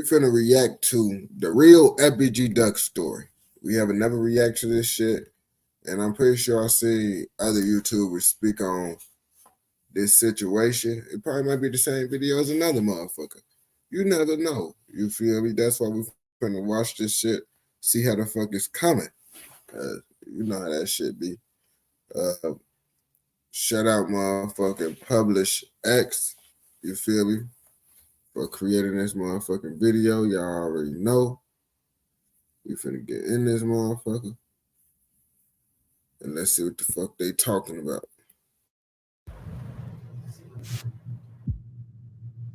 We finna react to the real FBG Duck story. We have never react to this shit, and I'm pretty sure I see other YouTubers speak on this situation. It probably might be the same video as another motherfucker. You never know. You feel me? That's why we finna watch this shit, see how the fuck it's coming. You know how that shit be. Uh, Shout out motherfucking Publish X. You feel me? For creating this motherfucking video. Y'all already know. We finna get in this motherfucker. And let's see what the fuck they talking about.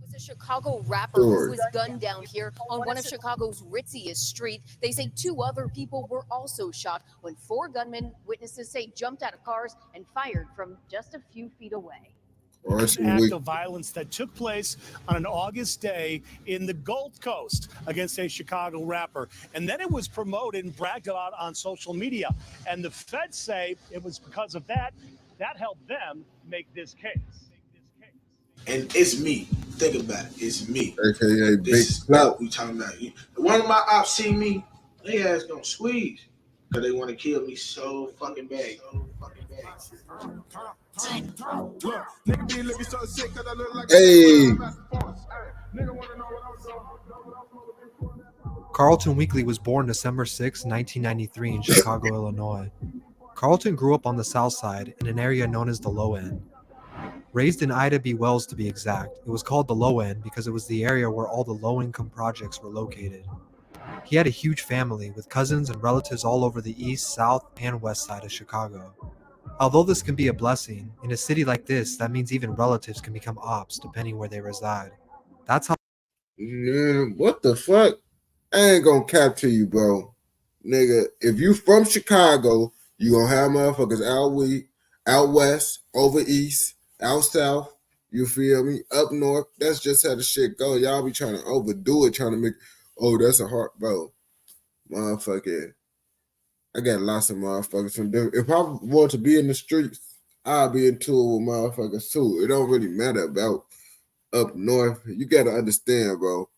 Was a Chicago rapper Story. who was gunned down here on one of Chicago's ritziest streets. They say 2 other people were also shot when 4 gunmen, witnesses say, jumped out of cars and fired from just a few feet away. An act of violence that took place on an August day in the Gold Coast against a Chicago rapper. And then it was promoted and bragged about on social media. And the feds say it was because of that helped them make this case. And it's me. Think about it. It's me. AKA Big This is Clout. what we talking about. One of my ops see me, they ass gonna squeeze. Because they want to kill me so fucking bad. Hey. Carlton Weekly was born December 6, 1993 in Chicago, Illinois. Carlton grew up on the South Side in an area known as the Low End. Raised in Ida B. Wells to be exact, it was called the Low End because it was the area where all the low-income projects were located. He had a huge family with cousins and relatives all over the east, south, and west side of Chicago. Although this can be a blessing, in a city like this, that means even relatives can become ops depending where they reside. That's how. Man, what the fuck? I ain't gonna cap to you, bro. Nigga, if you from Chicago, you gonna have motherfuckers out west, over east, out south. You feel me? Up north. That's just how the shit go. Y'all be trying to overdo it, trying to make, oh, that's a hard, bro. Motherfucker. I got lots of motherfuckers from different. If I want to be in the streets, I'll be in tour with motherfuckers too. It don't really matter about up north. You gotta understand, bro.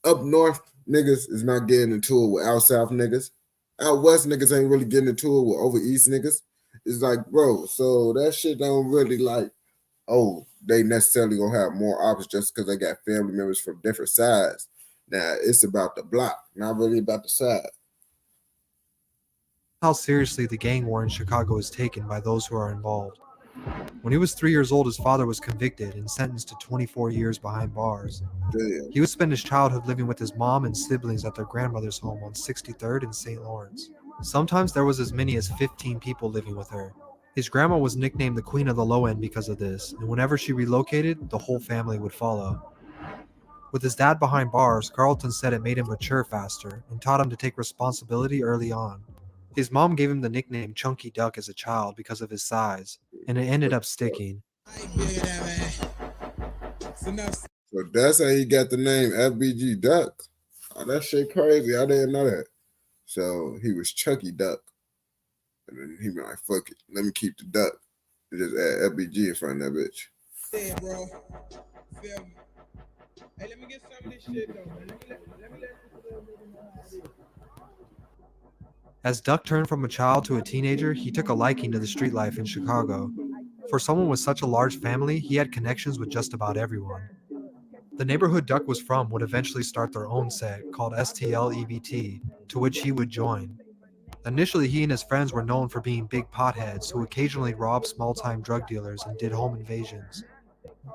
Up north niggas is not getting into it with out south niggas. Out west niggas ain't really getting into it with over east niggas. It's like, bro, so that shit don't really like, oh, they necessarily gonna have more options just because they got family members from different sides. Now it's about the block, not really about the side. How seriously the gang war in Chicago is taken by those who are involved. When he was 3 years old, his father was convicted and sentenced to 24 years behind bars. Damn. He would spend his childhood living with his mom and siblings at their grandmother's home on 63rd and St. Lawrence. Sometimes there was as many as 15 people living with her. His grandma was nicknamed the Queen of the Low End because of this, and whenever she relocated, the whole family would follow. With his dad behind bars, Carlton said it made him mature faster and taught him to take responsibility early on. His mom gave him the nickname Chunky Duck as a child because of his size, and it ended up sticking. So that's how he got the name FBG Duck. Oh, that shit crazy. I didn't know that. So he was Chucky Duck. And then he be like, fuck it. Let me keep the duck. And just add FBG in front of that bitch. Yeah, bro. Feel me. Hey, let me get some of this shit though, man. Let me let this little nigga know how it is. As Duck turned from a child to a teenager, he took a liking to the street life in Chicago. For someone with such a large family, he had connections with just about everyone. The neighborhood Duck was from would eventually start their own sect called STLEBT, to which he would join. Initially, he and his friends were known for being big potheads who occasionally robbed small-time drug dealers and did home invasions.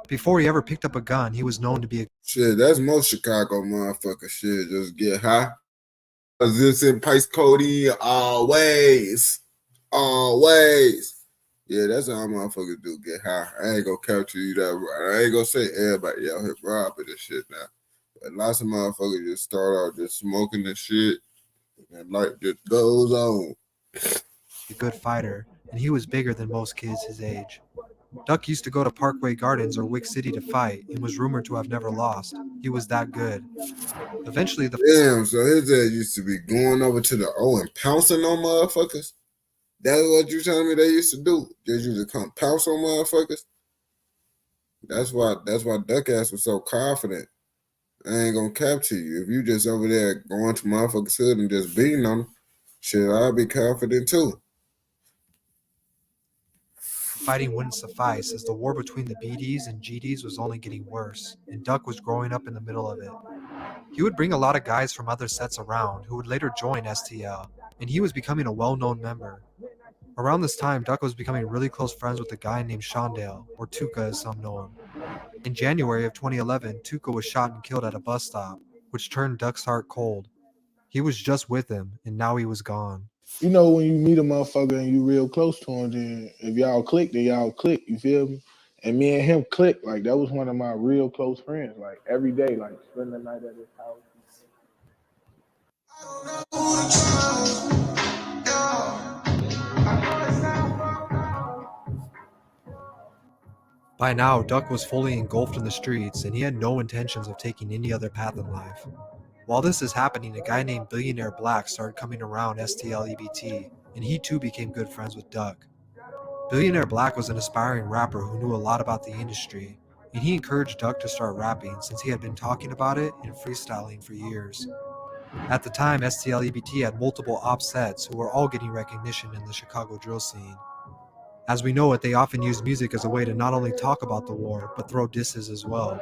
Before he ever picked up a gun, he was known to be a Shit, that's most Chicago motherfucker shit. Just get high. This in Pice Cody always. Always. Yeah, that's how motherfuckers do get high. I ain't gonna capture you that. I ain't gonna say everybody out here robbing this shit now. But lots of motherfuckers just start out just smoking this shit and life just goes on. good fighter, and he was bigger than most kids his age. Duck used to go to Parkway Gardens or Wick City to fight and was rumored to have never lost. He was that good. Eventually, Damn, so his ass used to be going over to the O and pouncing on motherfuckers? That's what you telling me they used to do? Just used to come pounce on motherfuckers? That's why Duck ass was so confident. I ain't gonna capture you. If you just over there going to motherfuckers' hood and just beating on them, shit, I'll be confident too. Fighting wouldn't suffice, as the war between the BDs and GDs was only getting worse, and Duck was growing up in the middle of it. He would bring a lot of guys from other sets around who would later join STL, and he was becoming a well-known member. Around this time, Duck was becoming really close friends with a guy named Shondale, or Tuka as some know him. In January of 2011, Tuka was shot and killed at a bus stop, which turned Duck's heart cold. He was just with him, and now he was gone. You know, when you meet a motherfucker and you real close to him, then if y'all click, then y'all click. You feel me? And me and him clicked. Like, that was one of my real close friends. Like, every day, like, spend the night at his house. By now, Duck was fully engulfed in the streets, and he had no intentions of taking any other path in life. While this is happening, a guy named Billionaire Black started coming around STL EBT, and he too became good friends with Duck. Billionaire Black was an aspiring rapper who knew a lot about the industry, and he encouraged Duck to start rapping since he had been talking about it and freestyling for years. At the time, STL EBT had multiple op sets who were all getting recognition in the Chicago drill scene. As we know it, they often used music as a way to not only talk about the war, but throw disses as well.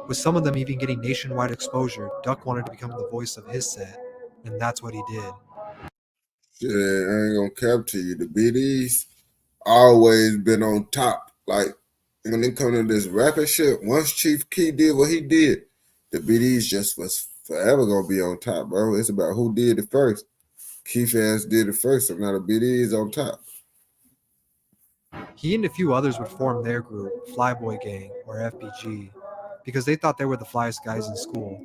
With some of them even getting nationwide exposure, Duck wanted to become the voice of his set, and that's what he did. Shit, I ain't gonna capture you. The BDs always been on top. Like, when it come to this rapping shit, once Chief Key did what he did, the BDs just was forever gonna be on top, bro. It's about who did it first. Keith ass did it first, so now the BDs on top. He and a few others would form their group, Flyboy Gang, or FBG, because they thought they were the flyest guys in school.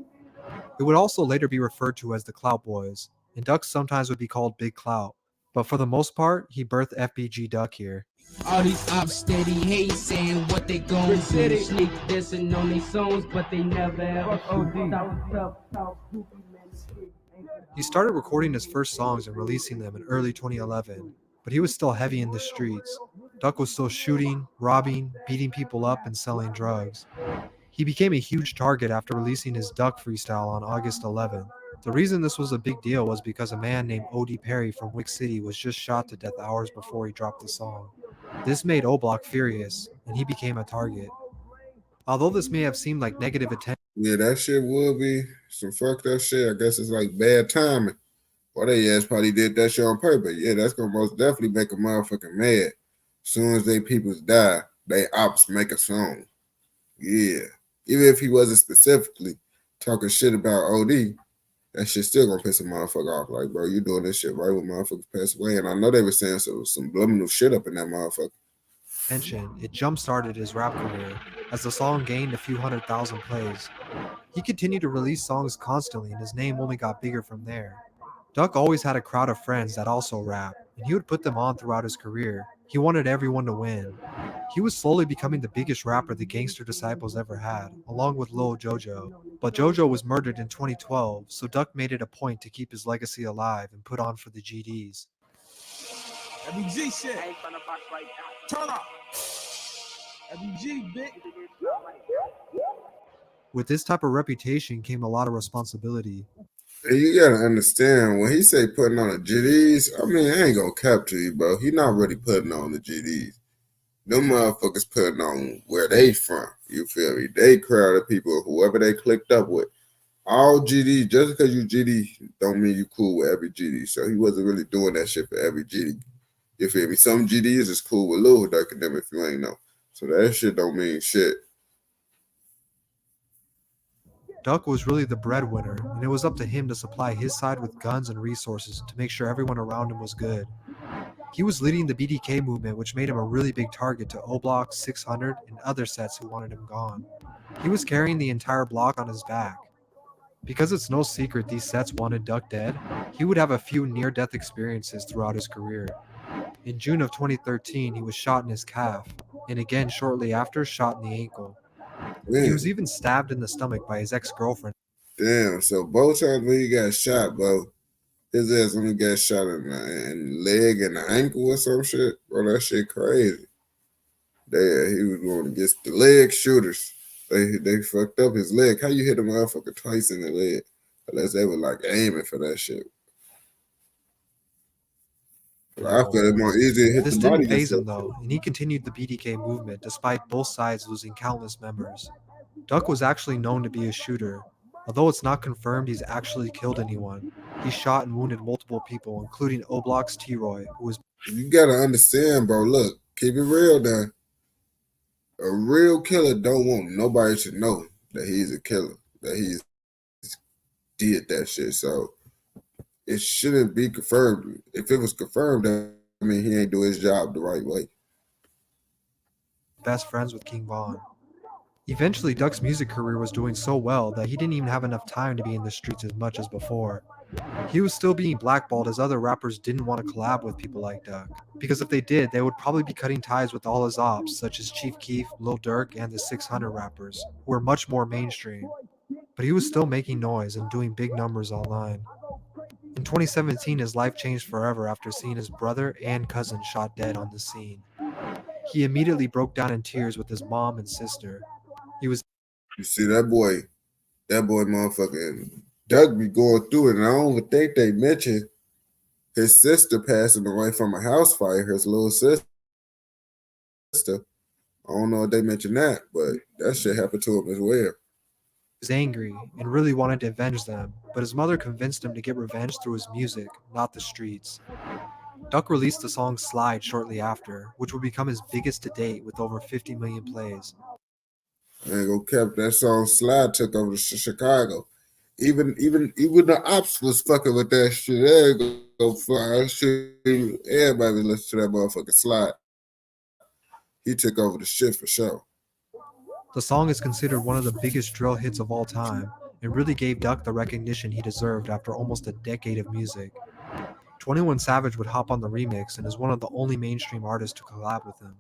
It would also later be referred to as the Clout Boys, and Duck sometimes would be called Big Clout, but for the most part, he birthed FBG Duck here. All these ops steady hate saying what they gon' do. Sneak dissing on these songs, but they never ever shoot. He started recording his first songs and releasing them in early 2011, but he was still heavy in the streets. Duck was still shooting, robbing, beating people up, and selling drugs. He became a huge target after releasing his Duck freestyle on August 11th. The reason this was a big deal was because a man named O.D. Perry from Wick City was just shot to death hours before he dropped the song. This made O-Block furious, and he became a target. Although this may have seemed like negative attention, Yeah, that shit would be some fucked up shit. I guess it's like bad timing. Well, they ass probably did that shit on purpose. Yeah, that's gonna most definitely make a motherfucker mad. Soon as they peoples die, they ops make a song. Yeah. Even if he wasn't specifically talking shit about OD, that shit still gonna piss a motherfucker off. Like, bro, you doing this shit right when motherfuckers pass away. And I know they were saying some subliminal shit up in that motherfucker. it jump-started his rap career, as the song gained a few 100,000 plays. He continued to release songs constantly, and his name only got bigger from there. Duck always had a crowd of friends that also rap, and he would put them on throughout his career. He wanted everyone to win. He was slowly becoming the biggest rapper the Gangster Disciples ever had, along with Lil Jojo. But Jojo was murdered in 2012, so Duck made it a point to keep his legacy alive and put on for the GDs. FBG shit. Turn up. FBG, bitch. With this type of reputation came a lot of responsibility. And you gotta understand, when he say putting on the GDs, I mean, I ain't gonna capture you, bro. He not really putting on the GDs. Them motherfuckers putting on where they from. You feel me? They crowd of people, whoever they clicked up with. All GD, just because you GD don't mean you cool with every GD. So he wasn't really doing that shit for every GD. You feel me? Some GDs is cool with Lil Durk and them if you ain't know. So that shit don't mean shit. Duck was really the breadwinner, and it was up to him to supply his side with guns and resources to make sure everyone around him was good. He was leading the BDK movement, which made him a really big target to O-Block, 600, and other sets who wanted him gone. He was carrying the entire block on his back. Because it's no secret these sets wanted Duck dead, he would have a few near-death experiences throughout his career. In June of 2013, he was shot in his calf, and again shortly after, shot in the ankle. He Man, was even stabbed in the stomach by his ex-girlfriend. damn. So both times when he got shot, bro, his ass only got shot in the leg and the ankle or some shit. Bro, that shit crazy. Damn, he was going against the leg shooters. They fucked up his leg. How you hit a motherfucker twice in the leg? Unless they were like aiming for that shit. I feel it more easy to hit This the didn't body. faze him though, and he continued the BDK movement despite both sides losing countless members. Duck was actually known to be a shooter. Although it's not confirmed he's actually killed anyone, he shot and wounded multiple people, including Oblox T-Roy, who was You gotta understand, bro. Look, keep it real now. A real killer don't want nobody to know that he's a killer, that he's did that shit. So it shouldn't be confirmed. If it was confirmed, I mean he ain't do his job the right way. best friends with King Von. Eventually, Duck's music career was doing so well that he didn't even have enough time to be in the streets as much as before. He was still being blackballed as other rappers didn't want to collab with people like Duck, because if they did, they would probably be cutting ties with all his ops, such as Chief Keef, Lil Durk, and the 600 rappers, who were much more mainstream. But he was still making noise and doing big numbers online. In 2017, his life changed forever after seeing his brother and cousin shot dead on the scene. He immediately broke down in tears with his mom and sister. He was You see that boy motherfucking Doug be going through it, and I don't even think they mentioned his sister passing away from a house fire, his little sister. I don't know if they mentioned that, but that shit happened to him as well. angry and really wanted to avenge them, but his mother convinced him to get revenge through his music, not the streets. Duck released the song Slide shortly after, which would become his biggest to date with over 50 million plays. I ain't gonna cap that song. Slide took over Chicago. Even the ops was fucking with that shit. They ain't go fly. Shit, everybody listen to that motherfucking Slide. He took over the shit for sure. The song is considered one of the biggest drill hits of all time, and really gave Duck the recognition he deserved after almost a decade of music. 21 Savage would hop on the remix and is one of the only mainstream artists to collab with him.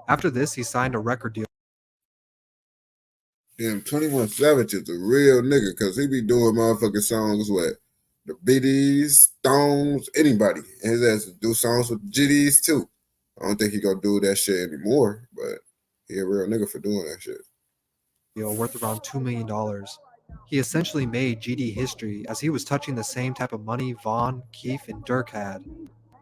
After this, he signed a record deal. Damn, 21 Savage is a real nigga because he be doing motherfucking songs with the BDs, Stones, anybody. And his ass do songs with GDs too. I don't think he gonna do that shit anymore, but he a real nigga for doing that shit. Worth around $2 million. He essentially made GD history as he was touching the same type of money Von, Keef, and Durk had.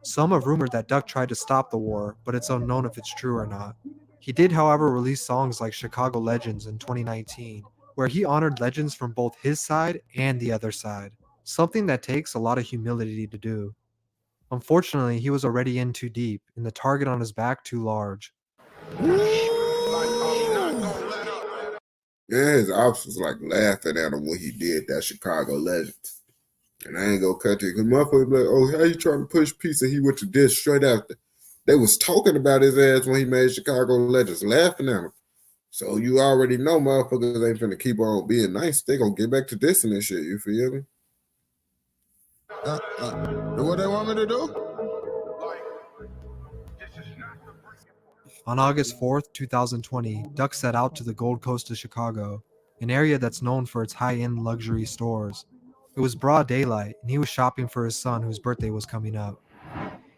Some have rumored that Duck tried to stop the war, but it's unknown if it's true or not. He did, however, release songs like Chicago Legends in 2019, where he honored legends from both his side and the other side, something that takes a lot of humility to do. Unfortunately, he was already in too deep, and the target on his back too large. Yeah, his ops was like laughing at him when he did that Chicago Legends. And I ain't gonna cut it because motherfuckers be like, oh, how you trying to push peace? And he went to this straight after. They was talking about his ass when he made Chicago Legends, laughing at him. So you already know motherfuckers ain't finna keep on being nice. They gonna get back to this and shit, you feel me? What they want me to do? On August 4th, 2020, Duck set out to the Gold Coast of Chicago, an area that's known for its high-end luxury stores. It was broad daylight, and he was shopping for his son whose birthday was coming up.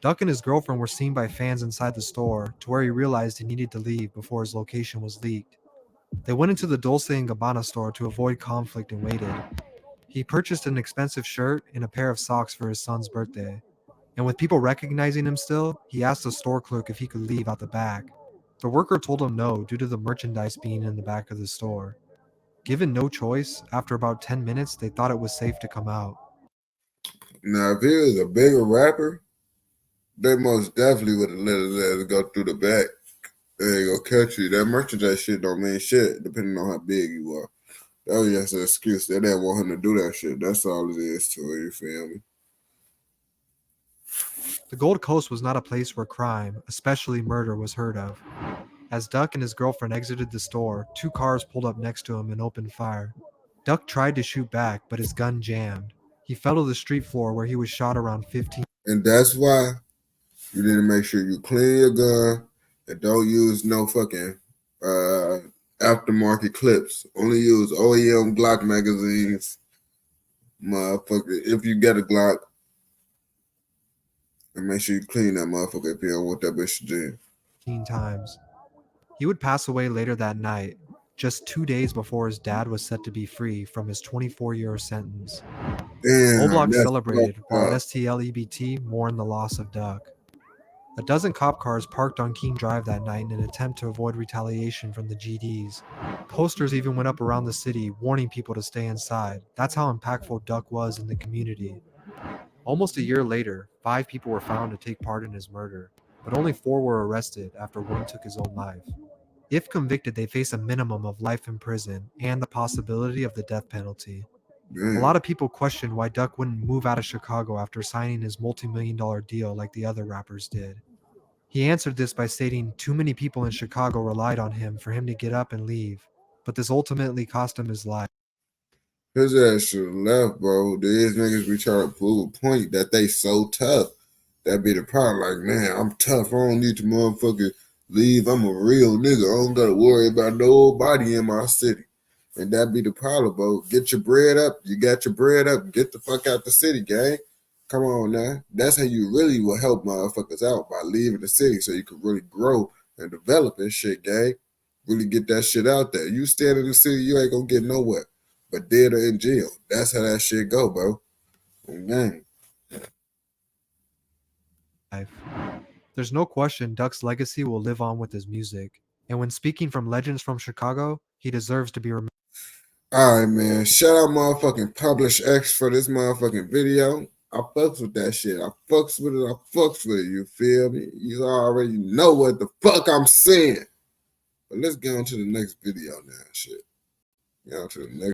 Duck and his girlfriend were seen by fans inside the store, to where he realized he needed to leave before his location was leaked. They went into the Dolce & Gabbana store to avoid conflict and waited. He purchased an expensive shirt and a pair of socks for his son's birthday. And with people recognizing him still, he asked the store clerk if he could leave out the back. The worker told him no due to the merchandise being in the back of the store. Given no choice, after about 10 minutes, they thought it was safe to come out. Now, if he was a bigger rapper, they most definitely would have let his ass go through the back. They ain't gonna catch you. That merchandise shit don't mean shit, depending on how big you are. That was just an excuse. They didn't want him to do that shit. That's all it is to it, you feel me? The Gold Coast was not a place where crime, especially murder, was heard of. As Duck and his girlfriend exited the store, 2 cars pulled up next to him and opened fire. Duck tried to shoot back, but his gun jammed. He fell to the street floor where he was shot around 15. And that's why you need to make sure you clean your gun and don't use no fucking aftermarket clips. Only use OEM Glock magazines. Motherfucker, if you get a Glock, and make sure you clean that motherfucker if you don't want that bitch to jam. times. He would pass away later that night, just 2 days before his dad was set to be free from his 24-year sentence. Damn, Roblox that's celebrated, fucked while up. STLEBT mourned the loss of Duck. A dozen cop cars parked on King Drive that night in an attempt to avoid retaliation from the GDs. Posters even went up around the city warning people to stay inside. That's how impactful Duck was in the community. Almost a year later, 5 people were found to take part in his murder, but only 4 were arrested after one took his own life. If convicted, they face a minimum of life in prison and the possibility of the death penalty. A lot of people questioned why Duck wouldn't move out of Chicago after signing his multi-million-dollar deal like the other rappers did. He answered this by stating too many people in Chicago relied on him for him to get up and leave, but this ultimately cost him his life. His ass should have left, bro. These niggas be trying to prove a point that they so tough. That be the problem. Like, man, I'm tough. I don't need to motherfucking leave. I'm a real nigga. I don't gotta worry about nobody in my city. And that be the problem, bro. Get your bread up. You got your bread up. Get the fuck out the city, gang. Come on now. That's how you really will help motherfuckers out, by leaving the city so you can really grow and develop and shit, gang. Really get that shit out there. You stand in the city, you ain't gonna get nowhere. But dead or in jail. That's how that shit go, bro. Gang. There's no question Duck's legacy will live on with his music. And when speaking from legends from Chicago, he deserves to be remembered. All right, man. Shout out motherfucking Publish X for this motherfucking video. I fucks with that shit. I fucks with it. I fucks with it. You feel me? You already know what the fuck I'm saying. But let's get on to the next video now, shit. Get on to the next.